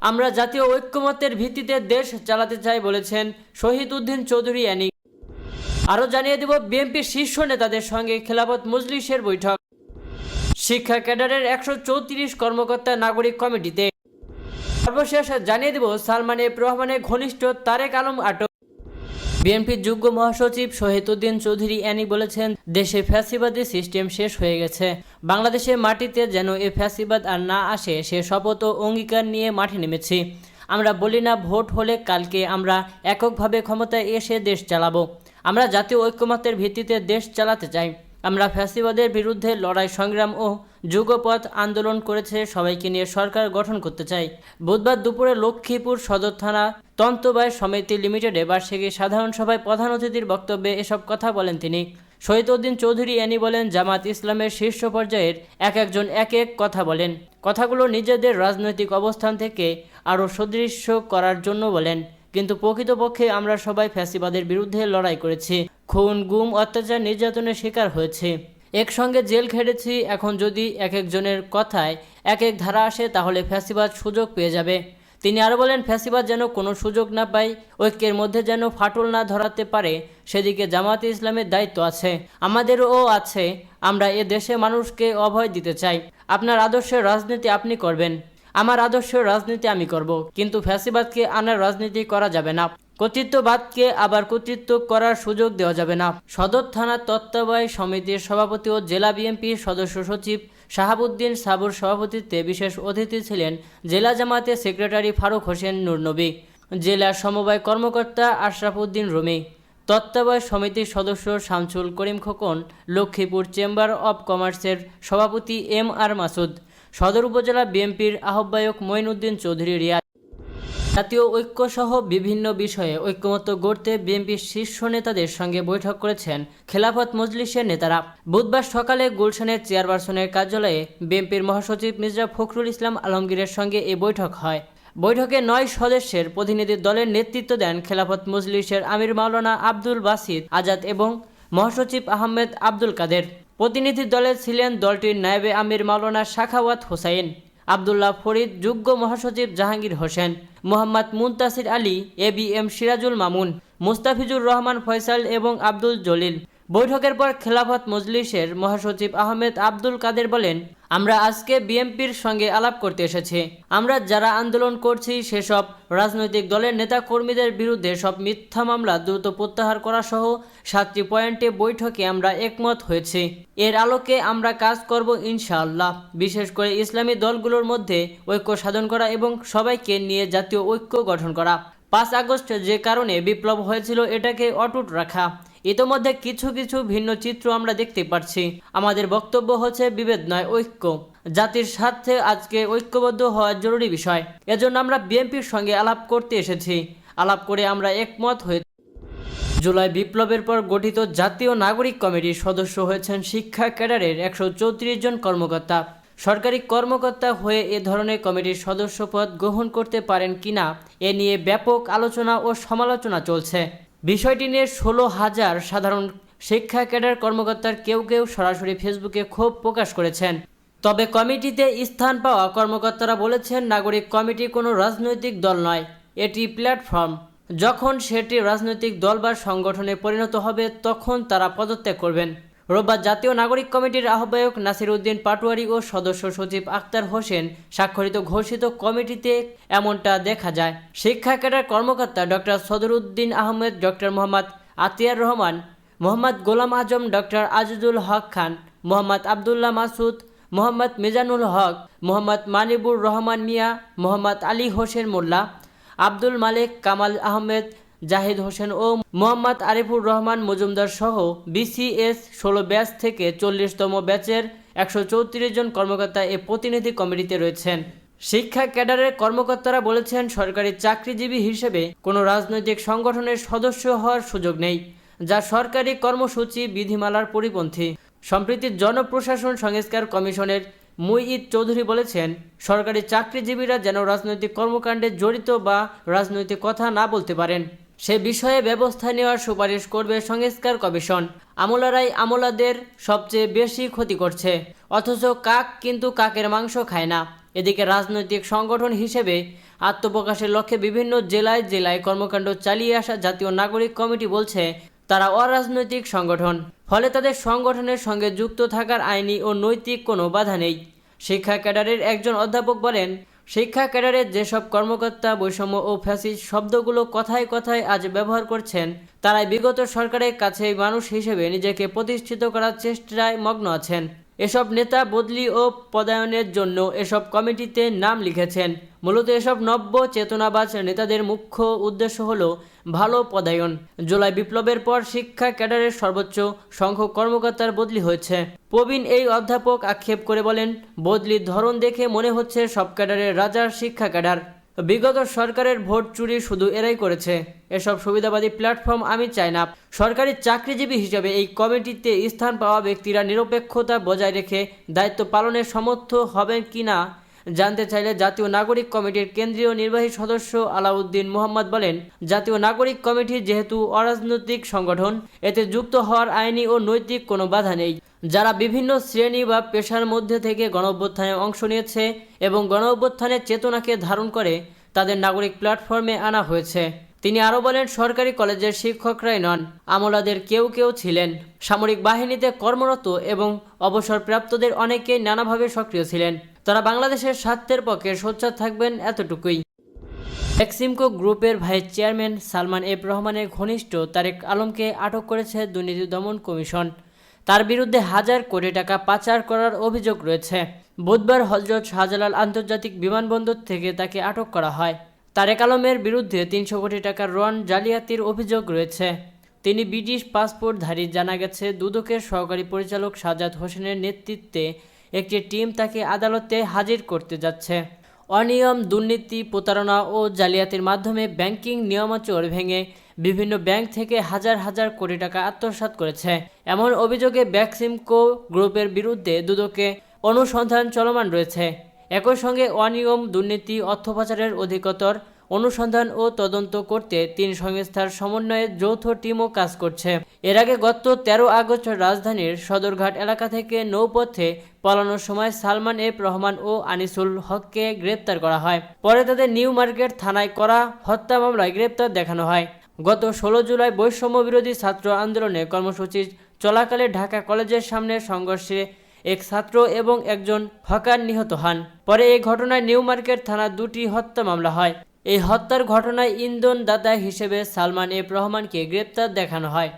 আমরা জাতীয় ঐক্যমত্যের ভিত্তিতে দেশ চালাতে চাই বলেছেন শহীদ উদ্দিন চৌধুরী অ্যানি। আরও জানিয়ে দেব বিএনপির শীর্ষ নেতাদের সঙ্গে খেলাফত মজলিসের বৈঠক। শিক্ষা ক্যাডারের 134 কর্মকর্তা নাগরিক কমিটিতে। সর্বশেষ জানিয়ে দেব সালমান এফ রহমানের ঘনিষ্ঠ তারেক আলম আটক। বিএনপির যুগ্ম মহাসচিব শহীদ উদ্দিন চৌধুরী অ্যানি বলেছেন, দেশে ফ্যাসিবাদী সিস্টেম শেষ হয়ে গেছে। বাংলাদেশের মাটিতে যেন এ ফ্যাসিবাদ আর না আসে সে শপথ ও অঙ্গীকার নিয়ে মাঠে নেমেছি। আমরা বলি না ভোট হলে কালকে আমরা এককভাবে ক্ষমতায় এসে দেশ চালাবো। আমরা জাতীয় ঐক্যমত্যের ভিত্তিতে দেশ চালাতে চাই। আমরা ফ্যাসিবাদের বিরুদ্ধে লড়াই সংগ্রাম ও যুগপথ আন্দোলন করেছে সবাইকে নিয়ে সরকার গঠন করতে চাই। বুধবার দুপুরে লক্ষ্মীপুর সদর থানা তন্তবায় সমিতি লিমিটেডে বার্ষিকী সাধারণ সভায় প্রধান অতিথির বক্তব্যে এসব কথা বলেন তিনি। শহীদ উদ্দিন চৌধুরী অ্যানি বলেন, জামাত ইসলামের শীর্ষ পর্যায়ের একজন এক কথা বলেন। কথাগুলো নিজেদের রাজনৈতিক অবস্থান থেকে আরও সুদৃশ্য করার জন্য বলেন, কিন্তু প্রকৃতপক্ষে আমরা সবাই ফ্যাসিবাদের বিরুদ্ধে লড়াই করেছি। খুন, গুম, অত্যাচার, নির্যাতনের শিকার হয়েছে, একসঙ্গে জেল খেটেছি। এখন যদি একজনের কথায় এক ধারা আসে তাহলে ফ্যাসিবাদ সুযোগ পেয়ে যাবে। তিনি আরও বলেন, ফ্যাসিবাদ যেন কোনো সুযোগ না পায়, ঐক্যের মধ্যে যেন ফাটল না ধরাতে পারে, সেদিকে জামাতে ইসলামের দায়িত্ব আছে, আমাদেরও আছে। আমরা এ দেশে মানুষকে অভয় দিতে চাই। আপনার আদর্শের রাজনীতি আপনি করবেন, আমার আদর্শের রাজনীতি আমি করব, কিন্তু ফ্যাসিবাদকে আনার রাজনীতি করা যাবে না। কর্তৃত্ববাদকে আবার কর্তৃত্ব করার সুযোগ দেওয়া যাবে না। সদর থানার তত্ত্বাবধায়ক সমিতির সভাপতি ও জেলা বিএনপির সদস্য সচিব শাহাবুদ্দিন সাবুর সভাপতিত্বে বিশেষ অতিথি ছিলেন জেলা জামাতের সেক্রেটারি ফারুক হোসেন নূরনবী, জেলা সমবায় কর্মকর্তা আশরাফ উদ্দিন রুমি, তত্ত্বাবধায়ক সমিতির সদস্য শামসুল করিম খোকন, লক্ষ্মীপুর চেম্বার অব কমার্সের সভাপতি এম আর মাসুদ, সদর উপজেলা বিএনপির আহ্বায়ক মঈনউদ্দিন চৌধুরী রিয়াদ। জাতীয় ঐক্যসহ বিভিন্ন বিষয়ে ঐক্যমত্য গড়তে বিএনপির শীর্ষ নেতাদের সঙ্গে বৈঠক করেছেন খেলাফত মজলিসের নেতারা। বুধবার সকালে গুলশানের চেয়ারপারসনের কার্যালয়ে বিএনপির মহাসচিব মির্জা ফখরুল ইসলাম আলমগীরের সঙ্গে এই বৈঠক হয়। বৈঠকে 9 সদস্যের প্রতিনিধি দলের নেতৃত্ব দেন খেলাফত মজলিসের আমির মাওলানা আব্দুল বাসিত আজাদ এবং মহাসচিব আহমেদ আব্দুল কাদের। প্রতিনিধি দলে ছিলেন দলটির নায়েবে আমির মাওলানা সাখাওয়াত হোসাইন, আবদুল্লাহ ফরিদ, যুগ্ম মহাসচিব জাহাঙ্গীর হোসেন, মোহাম্মদ মুনতাসির আলী, এবিএম সিরাজুল মামুন, মুস্তাফিজুর রহমান ফয়সাল এবং আব্দুল জলিল। বৈঠকের পর খেলাফত মজলিসের মহাসচিব আহমেদ আব্দুল কাদের বলেন, আমরা আজকে বিএনপির সঙ্গে আলাপ করতে এসেছি। আমরা যারা আন্দোলন করছি সেসব রাজনৈতিক দলের নেতা কর্মীদের বিরুদ্ধে সব মিথ্যা মামলা দ্রুত প্রত্যাহার করা সহ 7টি পয়েন্টে বৈঠকে আমরা একমত হয়েছি। এর আলোকে আমরা কাজ করব ইনশাআল্লাহ। বিশেষ করে ইসলামী দলগুলোর মধ্যে ঐক্য সাধন করা এবং সবাইকে নিয়ে জাতীয় ঐক্য গঠন করা। 5 আগস্ট যে কারণে বিপ্লব হয়েছিল এটাকে অটুট রাখা। ইতোমধ্যে কিছু ভিন্ন চিত্র আমরা দেখতে পাচ্ছি। আমাদের বক্তব্য হচ্ছে বিভেদ নয়, ঐক্য। জাতির স্বার্থে আজকে ঐক্যবদ্ধ হওয়া জরুরি বিষয়। এজন্য আমরা বিএনপির সঙ্গে আলাপ করতে এসেছি। আলাপ করে আমরা একমত হয়েছি। জুলাই বিপ্লবের পর গঠিত জাতীয় নাগরিক কমিটির সদস্য হয়েছেন শিক্ষা ক্যাডারের 134 জন কর্মকর্তা। সরকারি কর্মকর্তা হয়ে এ ধরনের কমিটির সদস্যপদ গ্রহণ করতে পারেন কিনা এ নিয়ে ব্যাপক আলোচনা ও সমালোচনা চলছে। বিষয়টি নিয়ে 16,000 সাধারণ শিক্ষা ক্যাডার কর্মকর্তার কেউ সরাসরি ফেসবুকে ক্ষোভ প্রকাশ করেছেন। তবে কমিটিতে স্থান পাওয়া কর্মকর্তারা বলেছেন, নাগরিক কমিটি কোনো রাজনৈতিক দল নয়, এটি প্ল্যাটফর্ম। যখন সেটি রাজনৈতিক দল বা সংগঠনে পরিণত হবে তখন তারা পদত্যাগ করবেন। রোববার জাতীয় নাগরিক কমিটির আহ্বায়ক নাসির উদ্দিন পাটোয়ারি ও সদস্য সচিব আক্তার হোসেন স্বাক্ষরিত ঘোষিত কমিটিতে এমনটা দেখা যায়। শিক্ষা ক্যাডার কর্মকর্তা doctor Sadruddin Ahmed, doctor Mohammad Atiar Rahman, Mohammad Golam Azam, doctor Azizul হক খান, মোহাম্মদ আবদুল্লাহ মাসুদ, মোহাম্মদ মিজানুল হক, মোহাম্মদ মানিবুর রহমান মিয়া, মোহাম্মদ আলী হোসেন মোল্লা, আব্দুল মালিক, কামাল আহমেদ, জাহিদ হোসেন ও মোহাম্মদ আরিফুর রহমান মজুমদার সহ বিসিএস 16 ব্যাচ থেকে 40তম ব্যাচের 134 জন কর্মকর্তা এ প্রতিনিধি কমিটিতে রয়েছেন। শিক্ষা ক্যাডারের কর্মকর্তারা বলেছেন, সরকারি চাকরিজীবী হিসেবে কোনো রাজনৈতিক সংগঠনের সদস্য হওয়ার সুযোগ নেই, যা সরকারি কর্মসূচি বিধিমালার পরিপন্থী। সম্প্রতি জনপ্রশাসন সংস্কার কমিশনের মুইদ চৌধুরী বলেছেন, সরকারি চাকরিজীবীরা যেন রাজনৈতিক কর্মকাণ্ডে জড়িত বা রাজনৈতিক কথা না বলতে পারেন সে বিষয়ে ব্যবস্থা নেওয়ার সুপারিশ করবে সংস্কার কমিশন। আমলারাই আমলাদের সবচেয়ে বেশি ক্ষতি করছে, অথচ কাক কিন্তু কাকের মাংস খায় না। এদিকে রাজনৈতিক সংগঠন হিসেবে আত্মপ্রকাশের লক্ষ্যে বিভিন্ন জেলায় জেলায় কর্মকাণ্ড চালিয়ে আসা জাতীয় নাগরিক কমিটি বলছে তারা অরাজনৈতিক সংগঠন, ফলে তাদের সংগঠনের সঙ্গে যুক্ত থাকার আইনি ও নৈতিক কোনো বাধা নেই। শিক্ষা ক্যাডারের একজন অধ্যাপক বলেন, শিক্ষা ক্যাডারের যেসব কর্মকর্তা বৈষম্য ও ফ্যাসিস্ট শব্দগুলো কথায় কথায় আজ ব্যবহার করছেন, তারাই বিগত সরকারের কাছে মানুষ হিসেবে নিজেকে প্রতিষ্ঠিত করার চেষ্টায় মগ্ন আছেন। এসব নেতা বদলি ও পদায়নের জন্য এসব কমিটিতে নাম লিখেছেন। মূলত এসব নব্য চেতনাবাজ নেতাদের মুখ্য উদ্দেশ্য হলো ভালো পদায়ন। জুলাই বিপ্লবের পর শিক্ষা ক্যাডারের সর্বোচ্চ সংখ্যক কর্মকর্তার বদলি হয়েছে। প্রবীণ এই অধ্যাপক আক্ষেপ করে বলেন, বদলির ধরন দেখে মনে হচ্ছে সব ক্যাডারের রাজার শিক্ষা ক্যাডার। বিগত সরকারের ভোট চুরি শুধু এরাই করেছে। এসব সুবিধাবাদী প্ল্যাটফর্ম আমি চাই না। সরকারি চাকরিজীবী হিসেবে এই কমিটিতে স্থান পাওয়া ব্যক্তিরা নিরপেক্ষতা বজায় রেখে দায়িত্ব পালনে সমর্থ হবেন কিনা জানতে চাইলে জাতীয় নাগরিক কমিটির কেন্দ্রীয় নির্বাহী সদস্য আলাউদ্দিন মোহাম্মদ বলেন, জাতীয় নাগরিক কমিটি যেহেতু অরাজনৈতিক সংগঠন, এতে যুক্ত হওয়ার আইনি ও নৈতিক কোনো বাধা নেই। যারা বিভিন্ন শ্রেণী বা পেশার মধ্যে থেকে গণঅভ্যুত্থানে অংশ নিয়েছে এবং গণঅভ্যুত্থানের চেতনাকে ধারণ করে তাদের নাগরিক প্ল্যাটফর্মে আনা হয়েছে। তিনি আরও বলেন, সরকারি কলেজের শিক্ষকরাই নন, আমলাদের কেউ কেউ ছিলেন, সামরিক বাহিনীতে কর্মরত এবং অবসরপ্রাপ্তদের অনেকেই নানাভাবে সক্রিয় ছিলেন। তারা বাংলাদেশের স্বার্থের পক্ষে সোচ্চার থাকবেন, এতটুকুই। বেক্সিমকো গ্রুপের ভাইস চেয়ারম্যান সালমান এফ রহমানের ঘনিষ্ঠ তারেক আলমকে আটক করেছে দুর্নীতি দমন কমিশন। তার বিরুদ্ধে হাজার কোটি টাকা পাচার করার অভিযোগ রয়েছে। বুধবার হযরত শাহজালাল আন্তর্জাতিক বিমানবন্দর থেকে তাকে আটক করা হয়। তারেক আলমের বিরুদ্ধে 300 কোটি টাকার রণ জালিয়াতির অভিযোগ রয়েছে। তিনি ব্রিটিশ পাসপোর্টধারী। জানা গেছে, দুদকের সহকারী পরিচালক সাজ্জাদ হোসেনের নেতৃত্বে একটি টিম তাকে আদালতে হাজির করতে যাচ্ছে। অনিয়ম, দুর্নীতি, প্রতারণা ও জালিয়াতির মাধ্যমে ব্যাংকিং নিয়মাচর ভেঙে বিভিন্ন ব্যাংক থেকে হাজার হাজার কোটি টাকা আত্মসাৎ করেছে। এমন অভিযোগে বেক্সিমকো গ্রুপের বিরুদ্ধে দুদকে অনুসন্ধান চলমান রয়েছে। একই সঙ্গে অনিয়ম, দুর্নীতি, অর্থ পাচারের অধিকতর অনুসন্ধান ও তদন্ত করতে 3 সংস্থার সমন্বয়ে যৌথ টিমও কাজ করছে। এর আগে গত 13 আগস্ট রাজধানীর সদরঘাট এলাকা থেকে নৌপথে পালানোর সময় সালমান এফ রহমান ও আনিসুল হককে গ্রেপ্তার করা হয়। পরে তাদের নিউ মার্কেট থানায় করা হত্যা মামলায় গ্রেপ্তার দেখানো হয়। গত 16 জুলাই বৈষম্য বিরোধী ছাত্র আন্দোলনে কর্মসূচি চলাকালে ঢাকা কলেজের সামনে সংঘর্ষে এক ছাত্র এবং একজন হকার নিহত হন। পরে এই ঘটনায় নিউ মার্কেট থানা 2টি হত্যা মামলা হয়। এই হত্যার ঘটনায় ইন্ধন দাতা হিসেবে সালমান এফ রহমানকে গ্রেপ্তার দেখানো হয়।